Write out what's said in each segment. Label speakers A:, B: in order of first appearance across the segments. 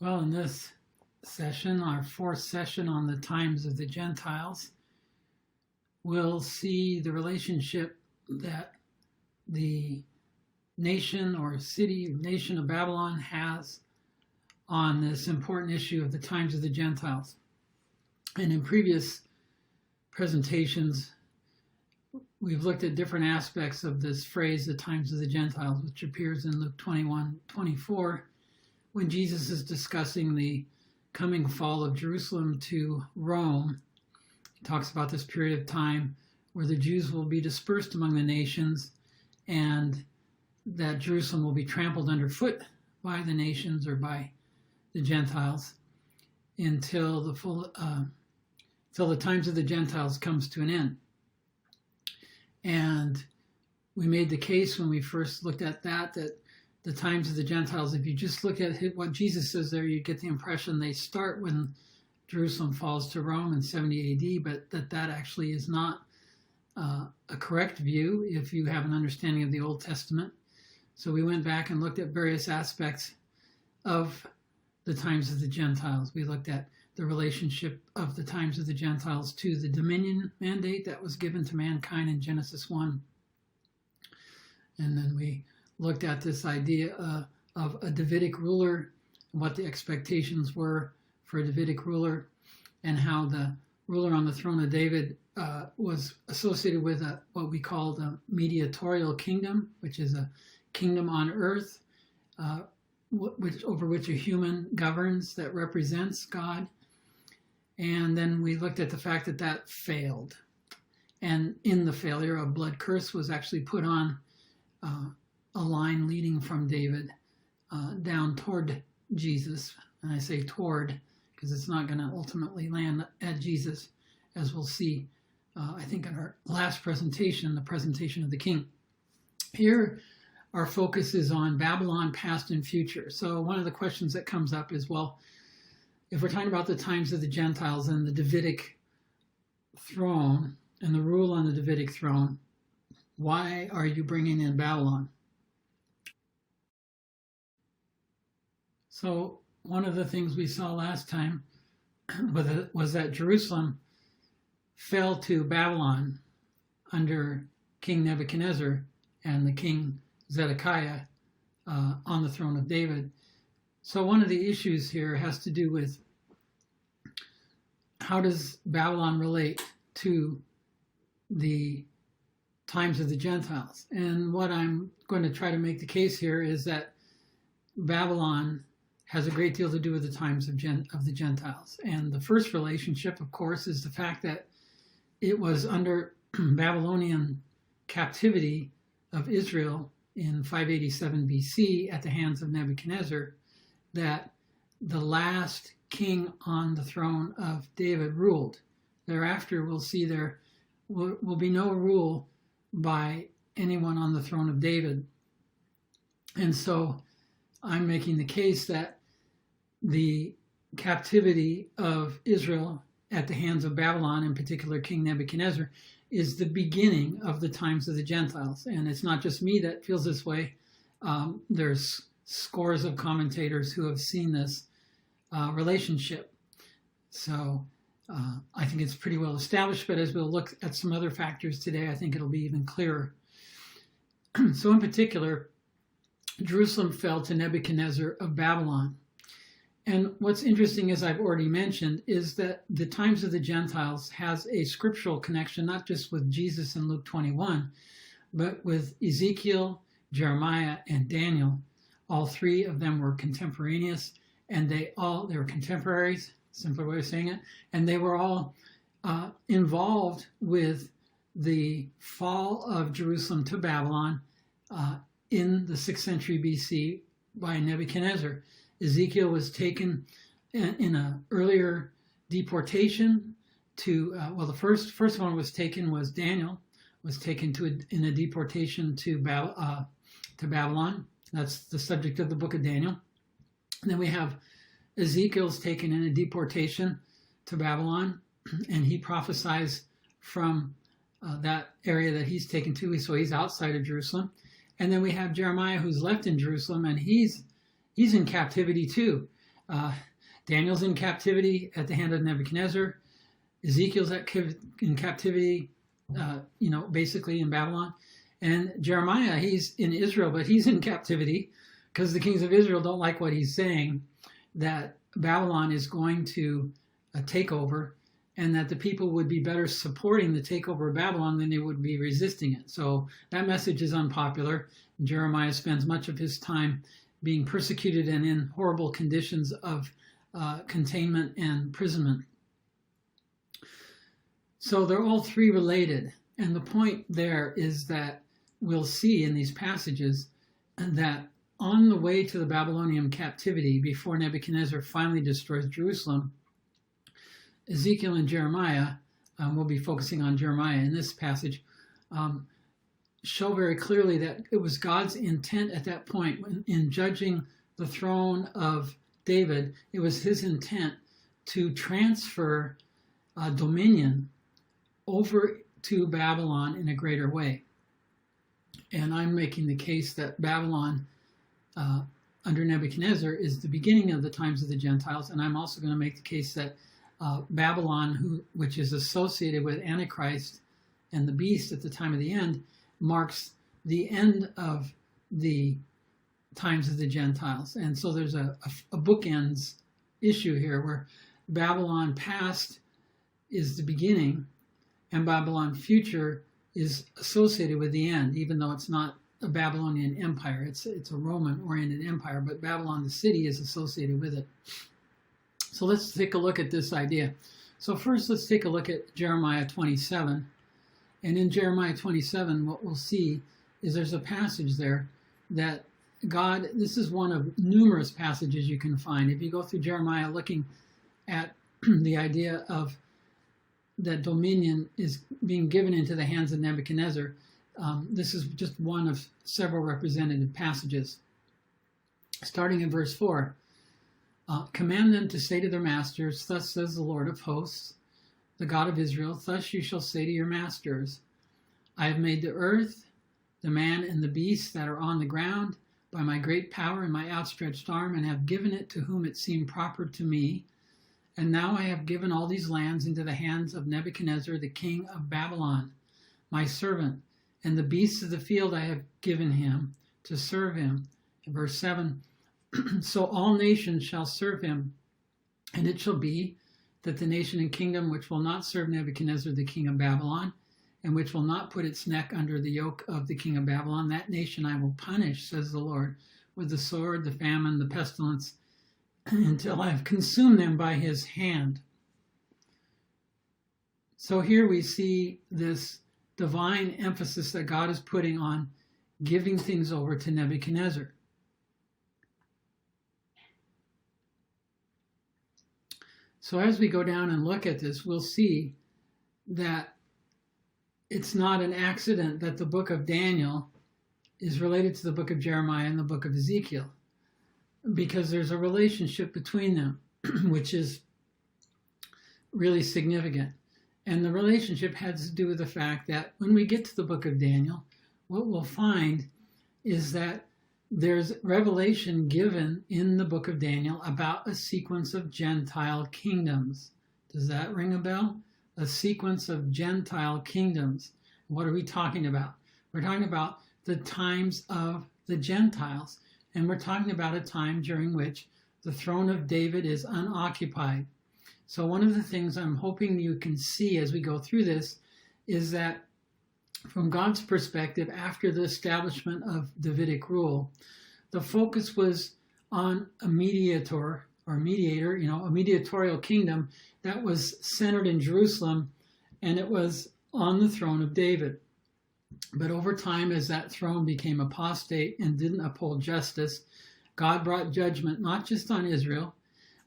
A: Well, in this session, our fourth session on the times of the Gentiles, we'll see the relationship that the nation or nation of Babylon has on this important issue of the times of the Gentiles. And in previous presentations, we've looked at different aspects of this phrase, the times of the Gentiles, which appears in Luke 21:24, when Jesus is discussing the coming fall of Jerusalem to Rome. He talks about this period of time where the Jews will be dispersed among the nations and that Jerusalem will be trampled underfoot by the nations or by the Gentiles until the times of the Gentiles comes to an end. And we made the case when we first looked at that the times of the Gentiles, if you just look at what Jesus says there, you get the impression they start when Jerusalem falls to Rome in 70 AD, but that actually is not a correct view if you have an understanding of the Old Testament. So we went back and looked at various aspects of the times of the Gentiles. We looked at the relationship of the times of the Gentiles to the dominion mandate that was given to mankind in Genesis 1. And then we looked at this idea of a Davidic ruler, what the expectations were for a Davidic ruler, and how the ruler on the throne of David was associated with what we call the mediatorial kingdom, which is a kingdom on earth over which a human governs that represents God. And then we looked at the fact that failed. And in the failure, a blood curse was actually put on a line leading from David down toward Jesus. And I say toward because it's not going to ultimately land at Jesus, as we'll see, I think, in our last presentation, the presentation of the king. Here, our focus is on Babylon, past and future. So one of the questions that comes up is, well, if we're talking about the times of the Gentiles and the Davidic throne and the rule on the Davidic throne, why are you bringing in Babylon? So one of the things we saw last time was that Jerusalem fell to Babylon under King Nebuchadnezzar and the king Zedekiah on the throne of David. So one of the issues here has to do with how does Babylon relate to the times of the Gentiles? And what I'm going to try to make the case here is that Babylon has a great deal to do with the times of the Gentiles. And the first relationship, of course, is the fact that it was under Babylonian captivity of Israel in 587 BC at the hands of Nebuchadnezzar that the last king on the throne of David ruled. Thereafter, we'll see there will be no rule by anyone on the throne of David. And so I'm making the case that the captivity of Israel at the hands of Babylon, in particular King Nebuchadnezzar, is the beginning of the times of the Gentiles. And it's not just me that feels this way. There's scores of commentators who have seen this relationship. So I think it's pretty well established, but as we'll look at some other factors today, I think it'll be even clearer. So in particular, Jerusalem fell to Nebuchadnezzar of Babylon. And what's interesting, as I've already mentioned, is that the times of the Gentiles has a scriptural connection, not just with Jesus in Luke 21, but with Ezekiel, Jeremiah, and Daniel. All three of them were contemporaneous, and they were contemporaries, simpler way of saying it, and they were all involved with the fall of Jerusalem to Babylon in the 6th century BC by Nebuchadnezzar. Ezekiel was taken in an earlier deportation to, the first one was Daniel, was taken in a deportation to Babylon. That's the subject of the book of Daniel. And then we have Ezekiel's taken in a deportation to Babylon, and he prophesies from that area that he's taken to, so he's outside of Jerusalem. And then we have Jeremiah, who's left in Jerusalem, and he's in captivity too. Daniel's in captivity at the hand of Nebuchadnezzar. Ezekiel's in captivity, basically in Babylon. And Jeremiah, he's in Israel, but he's in captivity because the kings of Israel don't like what he's saying, that Babylon is going to take over, and that the people would be better supporting the takeover of Babylon than they would be resisting it. So that message is unpopular. Jeremiah spends much of his time being persecuted and in horrible conditions of containment and imprisonment. So they're all three related. And the point there is that we'll see in these passages that on the way to the Babylonian captivity, before Nebuchadnezzar finally destroys Jerusalem, Ezekiel and Jeremiah, we'll be focusing on Jeremiah in this passage, show very clearly that it was God's intent at that point in judging the throne of David. It was his intent to transfer dominion over to Babylon in a greater way. And I'm making the case that Babylon under Nebuchadnezzar is the beginning of the times of the Gentiles. And I'm also going to make the case that Babylon, which is associated with Antichrist and the beast at the time of the end, marks the end of the times of the Gentiles. And so there's a bookends issue here where Babylon past is the beginning and Babylon future is associated with the end, even though it's not a Babylonian empire. It's a Roman-oriented empire, but Babylon, the city, is associated with it. So let's take a look at this idea. So first, let's take a look at Jeremiah 27. And in Jeremiah 27, what we'll see is there's a passage there that God, this is one of numerous passages you can find. If you go through Jeremiah looking at the idea of that dominion is being given into the hands of Nebuchadnezzar, this is just one of several representative passages. Starting in verse 4, command them to say to their masters, thus says the Lord of hosts, the God of Israel, thus you shall say to your masters, I have made the earth, the man and the beast that are on the ground, by my great power and my outstretched arm, and have given it to whom it seemed proper to me. And now I have given all these lands into the hands of Nebuchadnezzar, the king of Babylon, my servant, and the beasts of the field I have given him to serve him. In verse 7, so all nations shall serve him, and it shall be that the nation and kingdom which will not serve Nebuchadnezzar, the king of Babylon, and which will not put its neck under the yoke of the king of Babylon, that nation I will punish, says the Lord, with the sword, the famine, the pestilence, until I have consumed them by his hand. So here we see this divine emphasis that God is putting on giving things over to Nebuchadnezzar. So as we go down and look at this, we'll see that it's not an accident that the book of Daniel is related to the book of Jeremiah and the book of Ezekiel, because there's a relationship between them, which is really significant. And the relationship has to do with the fact that when we get to the book of Daniel, what we'll find is that there's revelation given in the book of Daniel about a sequence of Gentile kingdoms. Does that ring a bell? A sequence of Gentile kingdoms. What are we talking about? We're talking about the times of the Gentiles. And we're talking about a time during which the throne of David is unoccupied. So one of the things I'm hoping you can see as we go through this is that from God's perspective, after the establishment of Davidic rule, the focus was on a mediator, a mediatorial kingdom that was centered in Jerusalem, and it was on the throne of David. But over time, as that throne became apostate and didn't uphold justice, God brought judgment not just on Israel,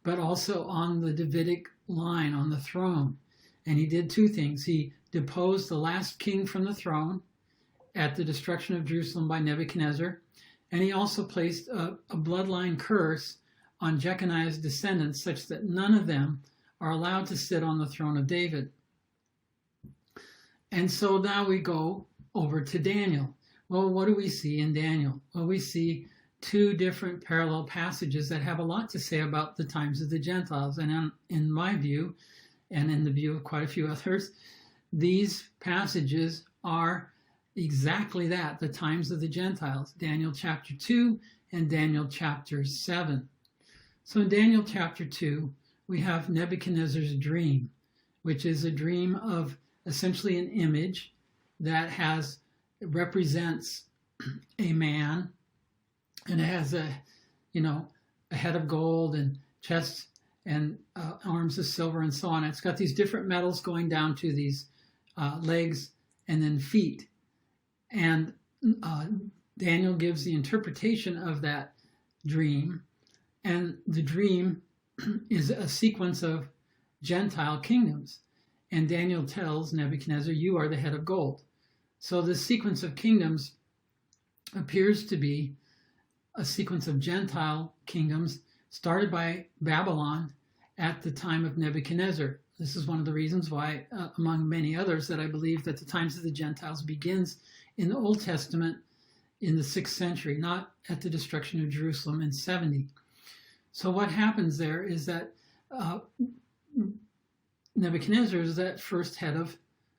A: but also on the Davidic line, on the throne. And he did two things. He deposed the last king from the throne at the destruction of Jerusalem by Nebuchadnezzar, and he also placed a bloodline curse on Jeconiah's descendants such that none of them are allowed to sit on the throne of David. And so now we go over to Daniel. Well, what do we see in Daniel? Well, we see two different parallel passages that have a lot to say about the times of the Gentiles. And in my view, and in the view of quite a few others, these passages are exactly that, the times of the Gentiles, Daniel chapter 2 and Daniel chapter 7. So in Daniel chapter 2, we have Nebuchadnezzar's dream, which is a dream of essentially an image that represents a man, and it has a head of gold and chest and arms of silver and so on. It's got these different metals going down to these legs and then feet. And Daniel gives the interpretation of that dream. And the dream is a sequence of Gentile kingdoms. And Daniel tells Nebuchadnezzar, you are the head of gold. So this sequence of kingdoms appears to be a sequence of Gentile kingdoms started by Babylon at the time of Nebuchadnezzar. This is one of the reasons why, among many others, that I believe that the times of the Gentiles begins in the Old Testament in the 6th century, not at the destruction of Jerusalem in 70. So what happens there is that Nebuchadnezzar is that first head of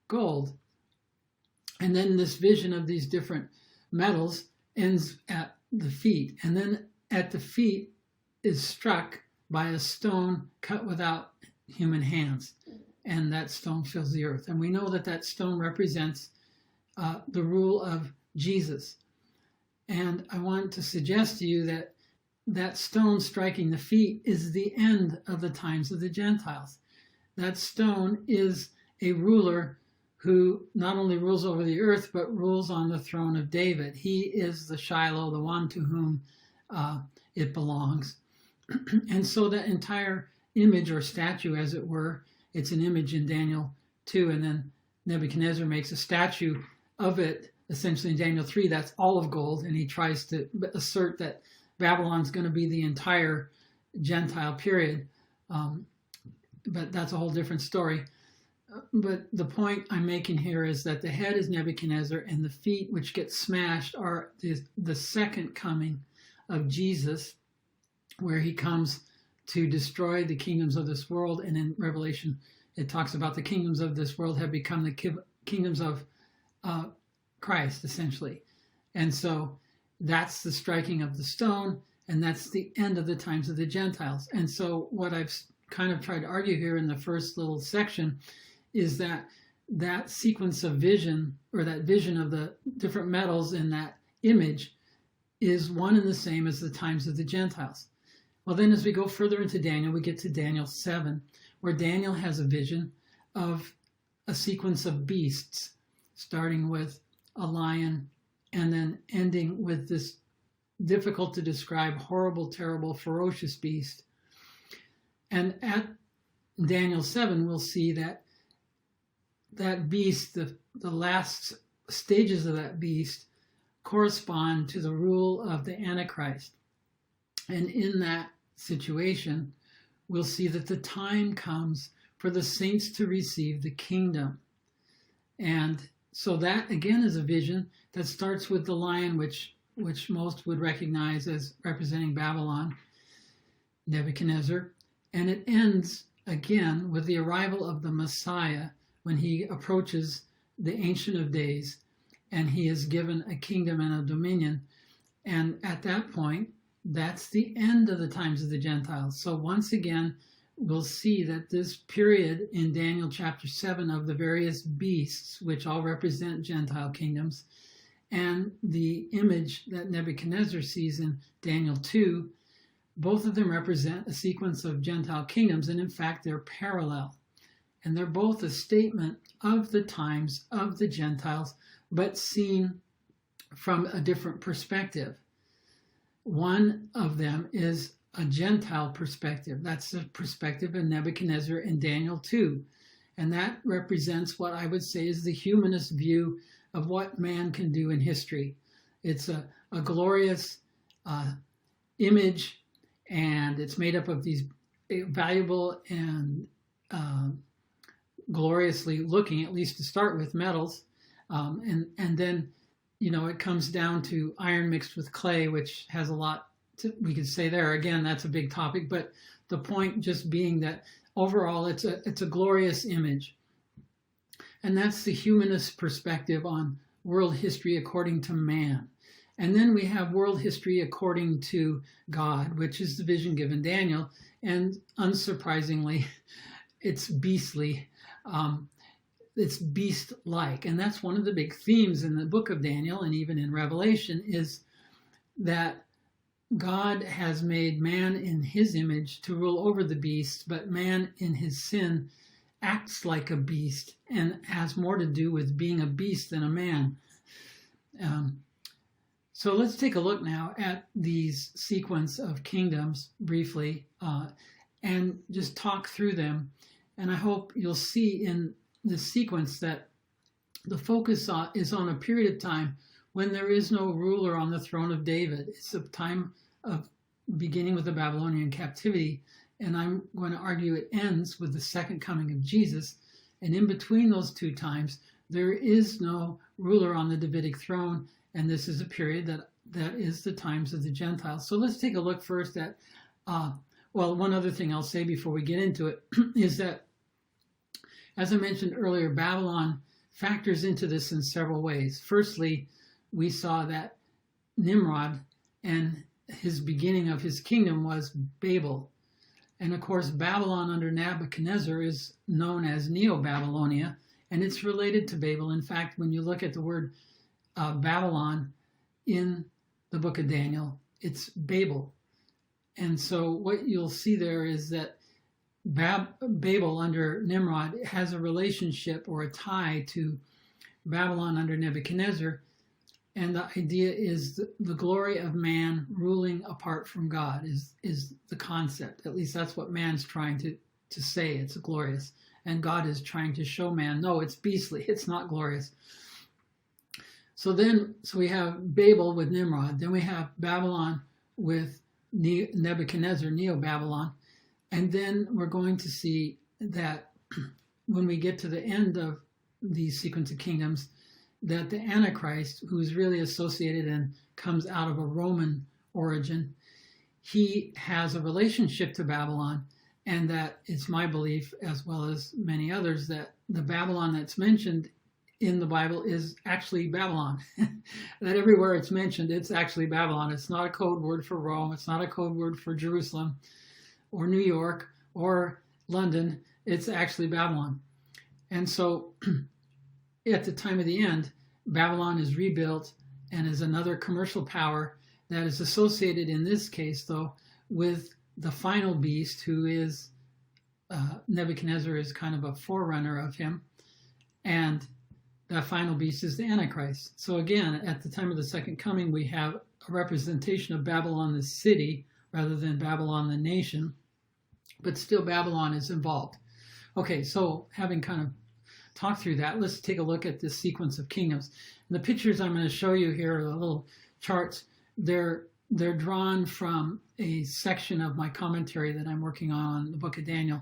A: gold. And then this vision of these different metals ends at the feet. And then at the feet is struck by a stone cut without human hands. And that stone fills the earth. And we know that that stone represents the rule of Jesus. And I want to suggest to you that that stone striking the feet is the end of the times of the Gentiles. That stone is a ruler who not only rules over the earth, but rules on the throne of David. He is the Shiloh, the one to whom it belongs. And so that entire image or statue, as it were, it's an image in Daniel 2, and then Nebuchadnezzar makes a statue of it, essentially in Daniel 3, that's all of gold, and he tries to assert that Babylon's going to be the entire Gentile period. But that's a whole different story. But the point I'm making here is that the head is Nebuchadnezzar, and the feet, which get smashed, are the second coming of Jesus, where he comes to destroy the kingdoms of this world. And in Revelation, it talks about the kingdoms of this world have become the kingdoms of Christ, essentially. And so that's the striking of the stone, and that's the end of the times of the Gentiles. And so what I've kind of tried to argue here in the first little section is that that sequence of vision, or that vision of the different metals in that image, is one and the same as the times of the Gentiles. Well, then as we go further into Daniel, we get to Daniel 7, where Daniel has a vision of a sequence of beasts, starting with a lion and then ending with this difficult to describe, horrible, terrible, ferocious beast. And at Daniel 7, we'll see that that beast, the last stages of that beast, correspond to the rule of the Antichrist. And in that situation, we'll see that the time comes for the saints to receive the kingdom. And so that, again, is a vision that starts with the lion, which most would recognize as representing Babylon, Nebuchadnezzar. And it ends, again, with the arrival of the Messiah, when he approaches the Ancient of Days, and he is given a kingdom and a dominion. And at that point, that's the end of the times of the Gentiles. So once again, we'll see that this period in Daniel chapter 7 of the various beasts, which all represent Gentile kingdoms, and the image that Nebuchadnezzar sees in Daniel 2, both of them represent a sequence of Gentile kingdoms, and in fact, they're parallel. And they're both a statement of the times of the Gentiles, but seen from a different perspective. One of them is a Gentile perspective. That's the perspective of Nebuchadnezzar in Daniel 2. And that represents what I would say is the humanist view of what man can do in history. It's a glorious image, and it's made up of these valuable and gloriously looking, at least to start with, metals. And then it comes down to iron mixed with clay, which has a lot we could say there. Again, that's a big topic, but the point just being that overall it's a glorious image. And that's the humanist perspective on world history according to man. And then we have world history according to God, which is the vision given Daniel. And unsurprisingly, it's beastly. It's beast-like. And that's one of the big themes in the book of Daniel and even in Revelation, is that God has made man in his image to rule over the beasts, but man in his sin acts like a beast and has more to do with being a beast than a man. So let's take a look now at these sequence of kingdoms briefly and just talk through them. And I hope you'll see in the sequence that the focus is on a period of time when there is no ruler on the throne of David. It's a time of beginning with the Babylonian captivity, and I'm going to argue it ends with the second coming of Jesus. And in between those two times, there is no ruler on the Davidic throne, and this is a period that is the times of the Gentiles. So let's take a look first at, one other thing I'll say before we get into it is that, as I mentioned earlier, Babylon factors into this in several ways. Firstly, we saw that Nimrod and his beginning of his kingdom was Babel. And of course, Babylon under Nebuchadnezzar is known as Neo-Babylonia, and it's related to Babel. In fact, when you look at the word Babylon in the book of Daniel, it's Babel. And so what you'll see there is that Babel under Nimrod has a relationship or a tie to Babylon under Nebuchadnezzar. And the idea is the glory of man ruling apart from God is the concept. At least that's what man's trying to say. It's glorious. And God is trying to show man, no, it's beastly. It's not glorious. So we have Babel with Nimrod. Then we have Babylon with Nebuchadnezzar, Neo-Babylon. And then we're going to see that when we get to the end of these sequence of kingdoms, that the Antichrist, who's really associated and comes out of a Roman origin, he has a relationship to Babylon, and that it's my belief, as well as many others, that the Babylon that's mentioned in the Bible is actually Babylon. That everywhere it's mentioned, it's actually Babylon. It's not a code word for Rome. It's not a code word for Jerusalem or New York or London. It's actually Babylon. And so at the time of the end, Babylon is rebuilt and is another commercial power that is associated in this case, though, with the final beast, who is Nebuchadnezzar is kind of a forerunner of him. And that final beast is the Antichrist. So again, at the time of the second coming, we have a representation of Babylon the city rather than Babylon the nation, but still Babylon is involved. Okay, so having kind of talked through that, let's take a look at this sequence of kingdoms. And the pictures I'm going to show you here are the little charts. They're drawn from a section of my commentary that I'm working on the book of Daniel.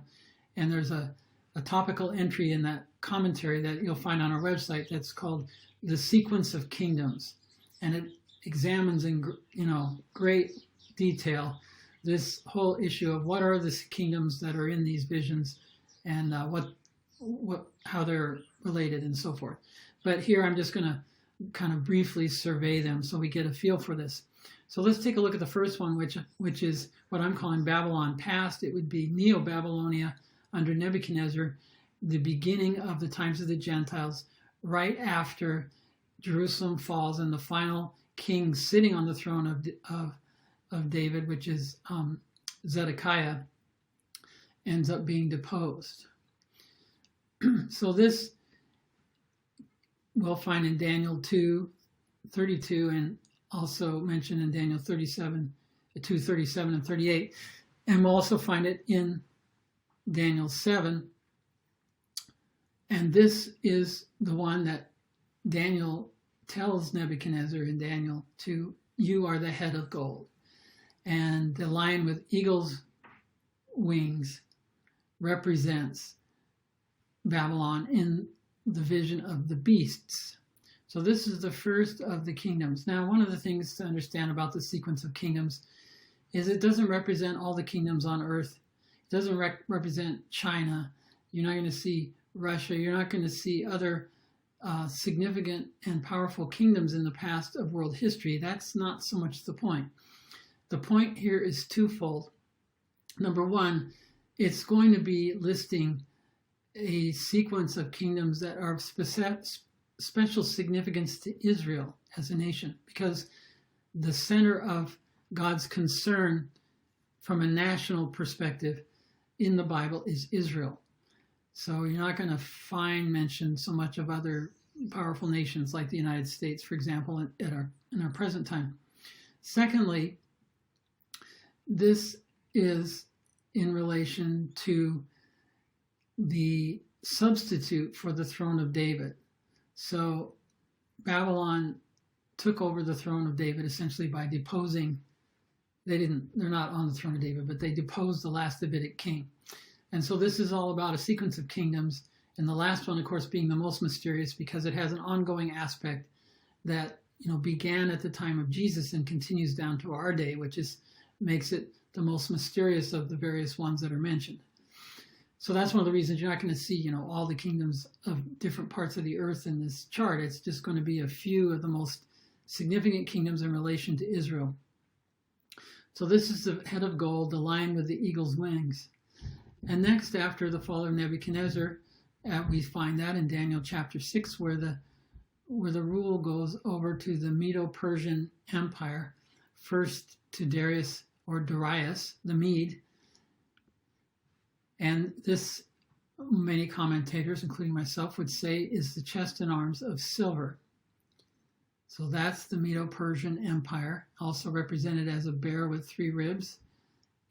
A: And there's a topical entry in that commentary that you'll find on our website that's called The Sequence of Kingdoms. And it examines in great detail this whole issue of what are the kingdoms that are in these visions and how they're related and so forth. But here I'm just going to kind of briefly survey them so we get a feel for this. So let's take a look at the first one, which is what I'm calling Babylon past. It would be Neo-Babylonia under Nebuchadnezzar, the beginning of the times of the Gentiles, right after Jerusalem falls and the final king sitting on the throne of David, which is Zedekiah, ends up being deposed. So this we'll find in Daniel 2:32 and also mentioned in Daniel 2:37 and 38. And we'll also find it in Daniel 7. And this is the one that Daniel tells Nebuchadnezzar in Daniel 2, you are the head of gold. And the lion with eagle's wings represents Babylon in the vision of the beasts. So this is the first of the kingdoms. Now, one of the things to understand about the sequence of kingdoms is it doesn't represent all the kingdoms on earth. It doesn't represent China. You're not going to see Russia. You're not going to see other significant and powerful kingdoms in the past of world history. That's not so much the point. The point here is twofold. Number one, it's going to be listing a sequence of kingdoms that are of special significance to Israel as a nation, because the center of God's concern from a national perspective in the Bible is Israel. So you're not going to find mention so much of other powerful nations like the United States, for example, in our present time. Secondly, this is in relation to the substitute for the throne of David. So Babylon took over the throne of David essentially by deposing. They're not on the throne of David, but they deposed the last Davidic king. And so this is all about a sequence of kingdoms, and the last one, of course, being the most mysterious because it has an ongoing aspect that began at the time of Jesus and continues down to our day, which makes it the most mysterious of the various ones that are mentioned. So that's one of the reasons you're not going to see, all the kingdoms of different parts of the earth in this chart. It's just going to be a few of the most significant kingdoms in relation to Israel. So this is the head of gold, the lion with the eagle's wings. And next, after the fall of Nebuchadnezzar, we find that in Daniel chapter 6, where the rule goes over to the Medo-Persian Empire, first to Darius the Mede. And this, many commentators, including myself, would say is the chest and arms of silver. So that's the Medo-Persian Empire, also represented as a bear with 3 ribs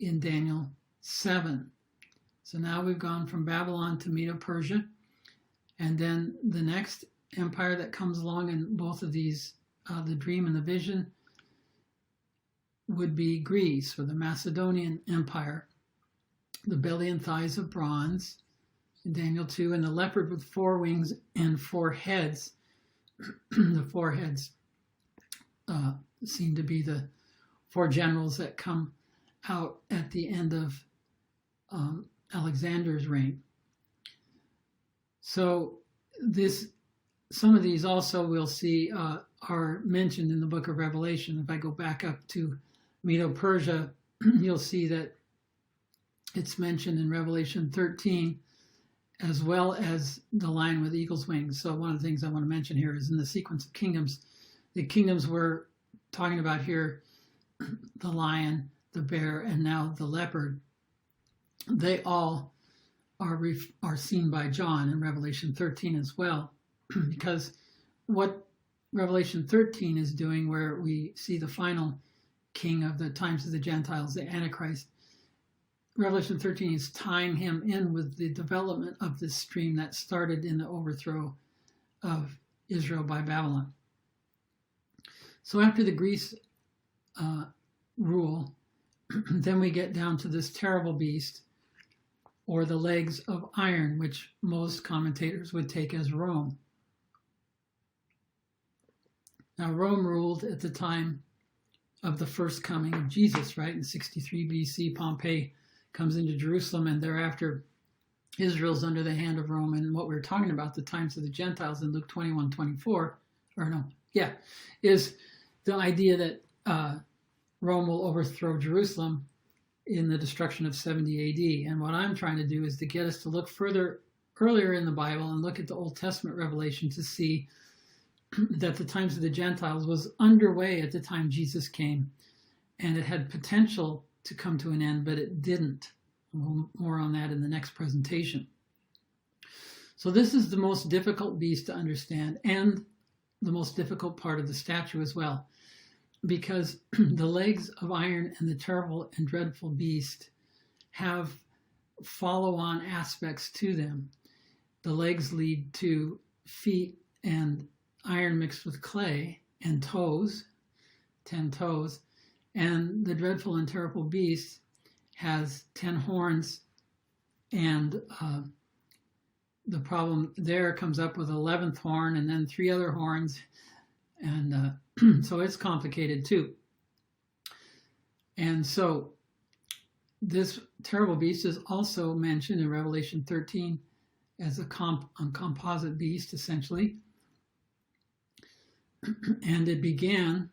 A: in Daniel 7. So now we've gone from Babylon to Medo-Persia, and then the next empire that comes along in both of these, the dream and the vision, would be Greece, or the Macedonian Empire, the belly and thighs of bronze in Daniel 2, and the leopard with 4 wings and 4 heads. The 4 heads seem to be the 4 generals that come out at the end of Alexander's reign. So some of these also we'll see are mentioned in the book of Revelation. If I go back up to Medo-Persia, you'll see that it's mentioned in Revelation 13, as well as the lion with eagle's wings. So one of the things I want to mention here is in the sequence of kingdoms, the kingdoms we're talking about here, the lion, the bear, and now the leopard, they all are seen by John in Revelation 13 as well. Because what Revelation 13 is doing, where we see the final king of the times of the Gentiles, the Antichrist, Revelation 13 is tying him in with the development of this stream that started in the overthrow of Israel by Babylon. So after the Greece rule, then we get down to this terrible beast, or the legs of iron, which most commentators would take as Rome. Now, Rome ruled at the time of the first coming of Jesus, right? In 63 BC, Pompey comes into Jerusalem, and thereafter Israel's under the hand of Rome. And what we're talking about, the times of the Gentiles in Luke 21:24, is the idea that Rome will overthrow Jerusalem in the destruction of 70 AD. And what I'm trying to do is to get us to look earlier in the Bible and look at the Old Testament revelation to see that the times of the Gentiles was underway at the time Jesus came, and it had potential to come to an end, but it didn't. More on that in the next presentation. So this is the most difficult beast to understand, and the most difficult part of the statue as well, because the legs of iron and the terrible and dreadful beast have follow-on aspects to them. The legs lead to feet and iron mixed with clay and toes, 10 toes, and the dreadful and terrible beast has 10 horns and the problem there comes up with 11th horn and then 3 other horns. And so it's complicated too. And so this terrible beast is also mentioned in Revelation 13 as a composite beast, essentially. And it began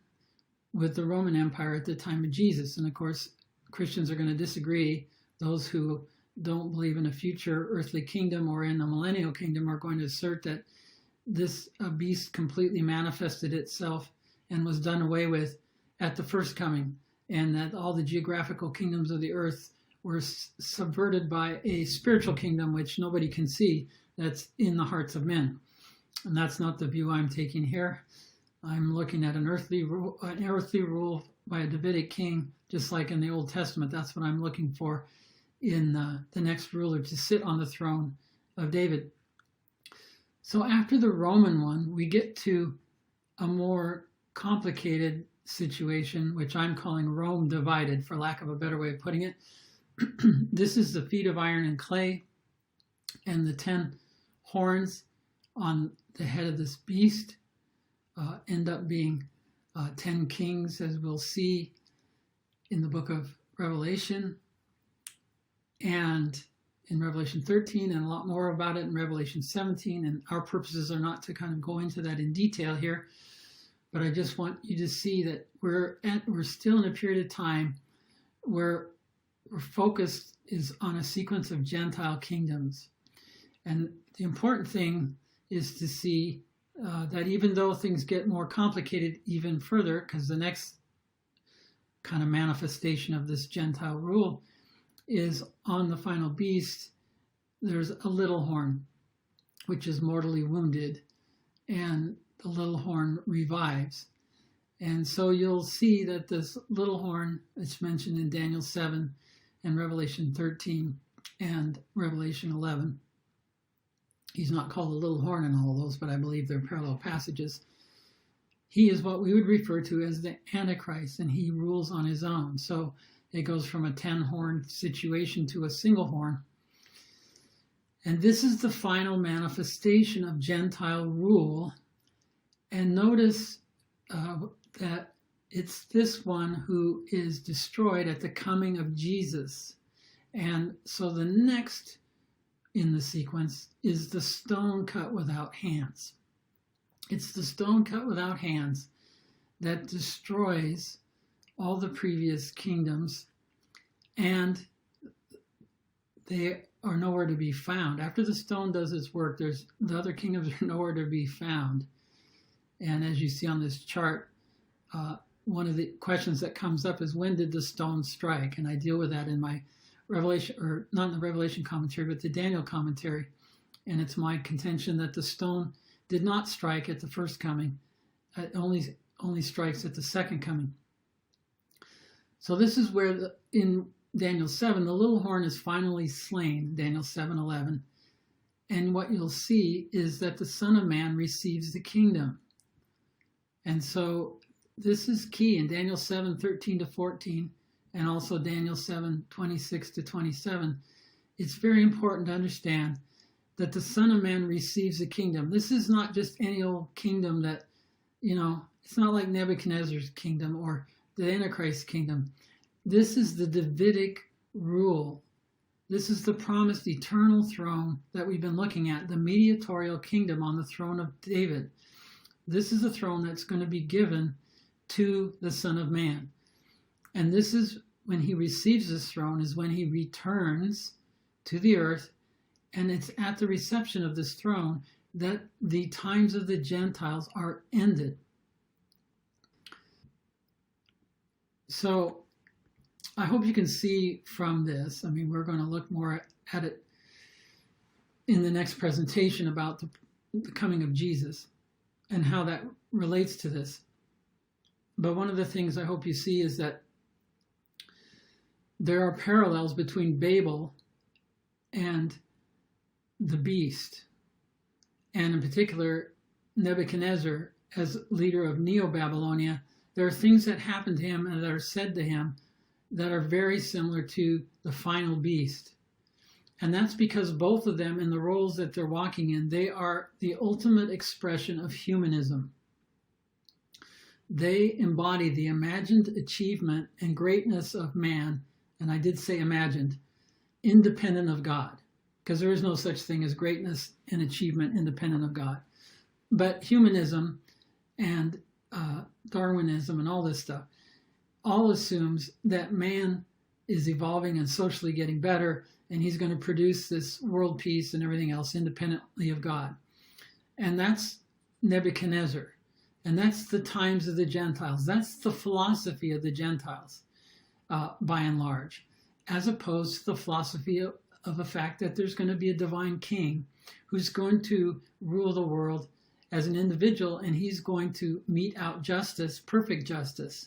A: with the Roman Empire at the time of Jesus. And of course, Christians are going to disagree. Those who don't believe in a future earthly kingdom or in a millennial kingdom are going to assert that this beast completely manifested itself and was done away with at the first coming, and that all the geographical kingdoms of the earth were subverted by a spiritual kingdom which nobody can see, that's in the hearts of men. And that's not the view I'm taking here. I'm looking at an earthly rule by a Davidic king, just like in the Old Testament. That's what I'm looking for in the next ruler to sit on the throne of David. So after the Roman one, we get to a more complicated situation, which I'm calling Rome divided, for lack of a better way of putting it. This is the feet of iron and clay, and the 10 horns on the head of this beast end up being 10 kings, as we'll see in the book of Revelation and in Revelation 13, and a lot more about it in Revelation 17. And our purposes are not to kind of go into that in detail here, but I just want you to see that we're still in a period of time where our focus is on a sequence of Gentile kingdoms. And the important thing is to see that even though things get more complicated even further, because the next kind of manifestation of this Gentile rule is on the final beast, there's a little horn, which is mortally wounded, and the little horn revives. And so you'll see that this little horn, it's mentioned in Daniel 7 and Revelation 13 and Revelation 11. He's not called a little horn in all of those, but I believe they're parallel passages. He is what we would refer to as the Antichrist, and he rules on his own. So it goes from a 10-horn situation to a single horn. And this is the final manifestation of Gentile rule. And notice that it's this one who is destroyed at the coming of Jesus. And so the next in the sequence is the stone cut without hands. It's the stone cut without hands that destroys all the previous kingdoms, and they are nowhere to be found. After the stone does its work, the other kingdoms are nowhere to be found. And as you see on this chart, one of the questions that comes up is, when did the stone strike? And I deal with that in my Revelation, or not in the Revelation commentary, but the Daniel commentary. And it's my contention that the stone did not strike at the first coming. It only strikes at the second coming. So this is where in Daniel 7, the little horn is finally slain, Daniel 7:11. And what you'll see is that the Son of Man receives the kingdom. And so this is key in Daniel 7:13-14, and also Daniel 7:26-27. It's very important to understand that the Son of Man receives the kingdom. This is not just any old kingdom that, it's not like Nebuchadnezzar's kingdom or the Antichrist kingdom. This is the Davidic rule. This is the promised eternal throne that we've been looking at, the mediatorial kingdom on the throne of David. This is a throne that's going to be given to the Son of Man. And this is when he receives this throne, is when he returns to the earth. And it's at the reception of this throne that the times of the Gentiles are ended. So I hope you can see from this, we're going to look more at it in the next presentation about the coming of Jesus and how that relates to this. But one of the things I hope you see is that there are parallels between Babel and the beast, and in particular Nebuchadnezzar as leader of Neo-Babylonia. There are things that happen to him and that are said to him that are very similar to the final beast. And that's because both of them, in the roles that they're walking in, they are the ultimate expression of humanism. They embody the imagined achievement and greatness of man, and I did say imagined, independent of God, because there is no such thing as greatness and achievement independent of God. But humanism and Darwinism and all this stuff all assumes that man is evolving and socially getting better, and he's going to produce this world peace and everything else independently of God. And that's Nebuchadnezzar. And that's the times of the Gentiles. That's the philosophy of the Gentiles, by and large, as opposed to the philosophy of the fact that there's going to be a divine king who's going to rule the world as an individual, and he's going to mete out justice, perfect justice.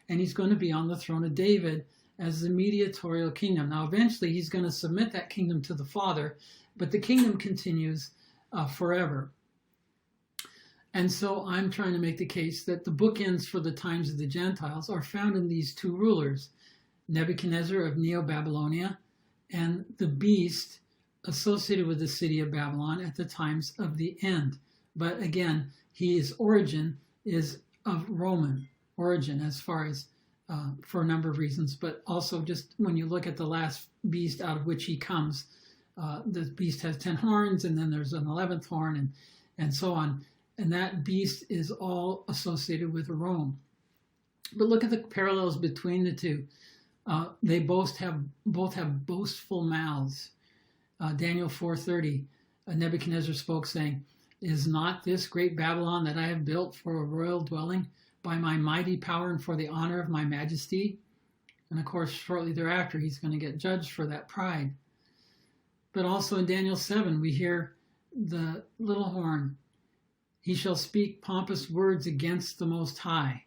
A: And he's going to be on the throne of David as the mediatorial kingdom. Now, eventually, he's going to submit that kingdom to the Father, but the kingdom continues forever. And so I'm trying to make the case that the bookends for the times of the Gentiles are found in these two rulers, Nebuchadnezzar of Neo-Babylonia and the beast associated with the city of Babylon at the times of the end. But again, his origin is of Roman origin as far as for a number of reasons, but also just when you look at the last beast out of which he comes, the beast has 10 horns, and then there's an 11th horn, and so on. And that beast is all associated with Rome. But look at the parallels between the two. They both have boastful mouths. Daniel 4:30, Nebuchadnezzar spoke, saying, "Is not this great Babylon that I have built for a royal dwelling by my mighty power and for the honor of my majesty?" And of course, shortly thereafter, he's going to get judged for that pride. But also in Daniel 7, we hear the little horn, "He shall speak pompous words against the Most High."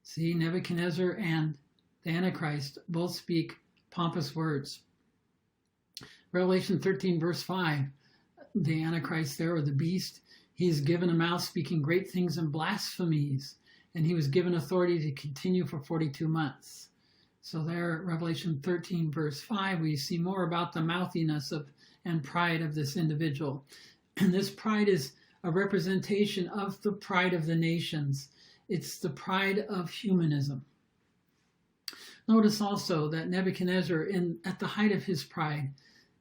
A: See, Nebuchadnezzar and the Antichrist both speak pompous words. Revelation 13, verse 5, the Antichrist there, or the beast, he is given a mouth speaking great things and blasphemies, and he was given authority to continue for 42 months. So there, Revelation 13, verse 5, we see more about the mouthiness of and pride of this individual. And this pride is a representation of the pride of the nations. It's the pride of humanism. Notice also that Nebuchadnezzar, at the height of his pride,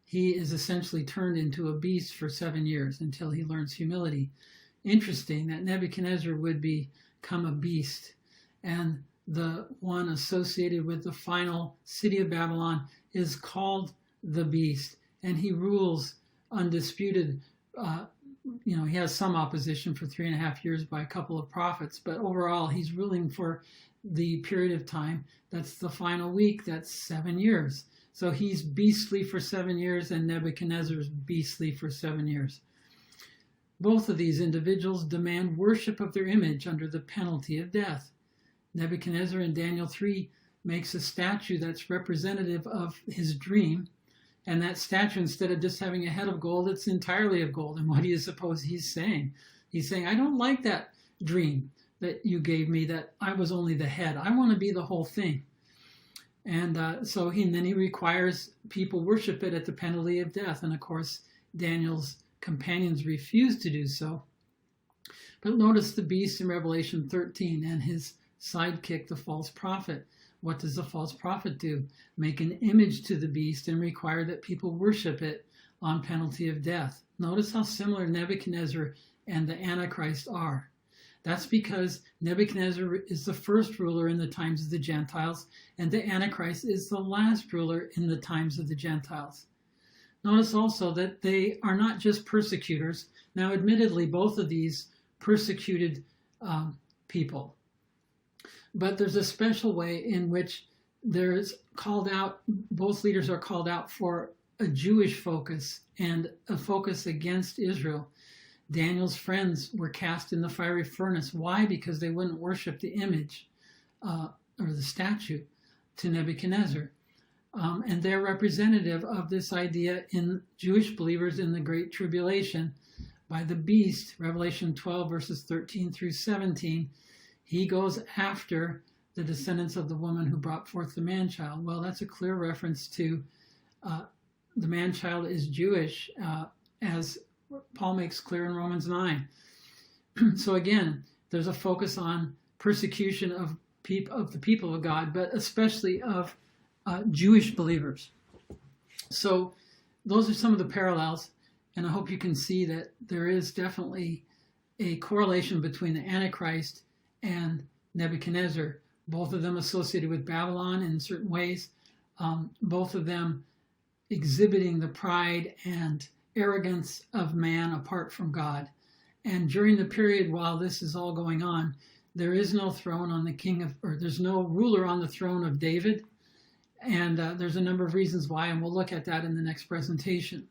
A: he is essentially turned into a beast for 7 years until he learns humility. Interesting that Nebuchadnezzar would become a beast, and the one associated with the final city of Babylon is called the beast, and he rules undisputed. He has some opposition for 3.5 years by a couple of prophets, but overall he's ruling for the period of time. That's the final week. That's 7 years. So he's beastly for 7 years, and Nebuchadnezzar's beastly for 7 years. Both of these individuals demand worship of their image under the penalty of death. Nebuchadnezzar in Daniel 3 makes a statue that's representative of his dream, and that statue, instead of just having a head of gold, it's entirely of gold. And what do you suppose he's saying? He's saying, "I don't like that dream that you gave me, that I was only the head. I want to be the whole thing." And then he requires people worship it at the penalty of death. And of course, Daniel's companions refused to do so. But notice the beast in Revelation 13 and his sidekick, the false prophet. What does the false prophet do? Make an image to the beast and require that people worship it on penalty of death. Notice how similar Nebuchadnezzar and the Antichrist are. That's because Nebuchadnezzar is the first ruler in the times of the Gentiles, and the Antichrist is the last ruler in the times of the Gentiles. Notice also that they are not just persecutors. Now, admittedly, both of these persecuted people. But there's a special way in which there's called out, both leaders are called out for a Jewish focus and a focus against Israel. Daniel's friends were cast in the fiery furnace. Why? Because they wouldn't worship the image or the statue to Nebuchadnezzar. And they're representative of this idea in Jewish believers in the Great Tribulation by the beast, Revelation 12, verses 13 through 17. He goes after the descendants of the woman who brought forth the man-child. Well, that's a clear reference to the man-child is Jewish, as Paul makes clear in Romans 9. So again, there's a focus on persecution of the people of God, but especially of Jewish believers. So those are some of the parallels, and I hope you can see that there is definitely a correlation between the Antichrist and Nebuchadnezzar, both of them associated with Babylon in certain ways, both of them exhibiting the pride and arrogance of man apart from God. And during the period while this is all going on, there is no throne on there's no ruler on the throne of David. And there's a number of reasons why, and we'll look at that in the next presentation.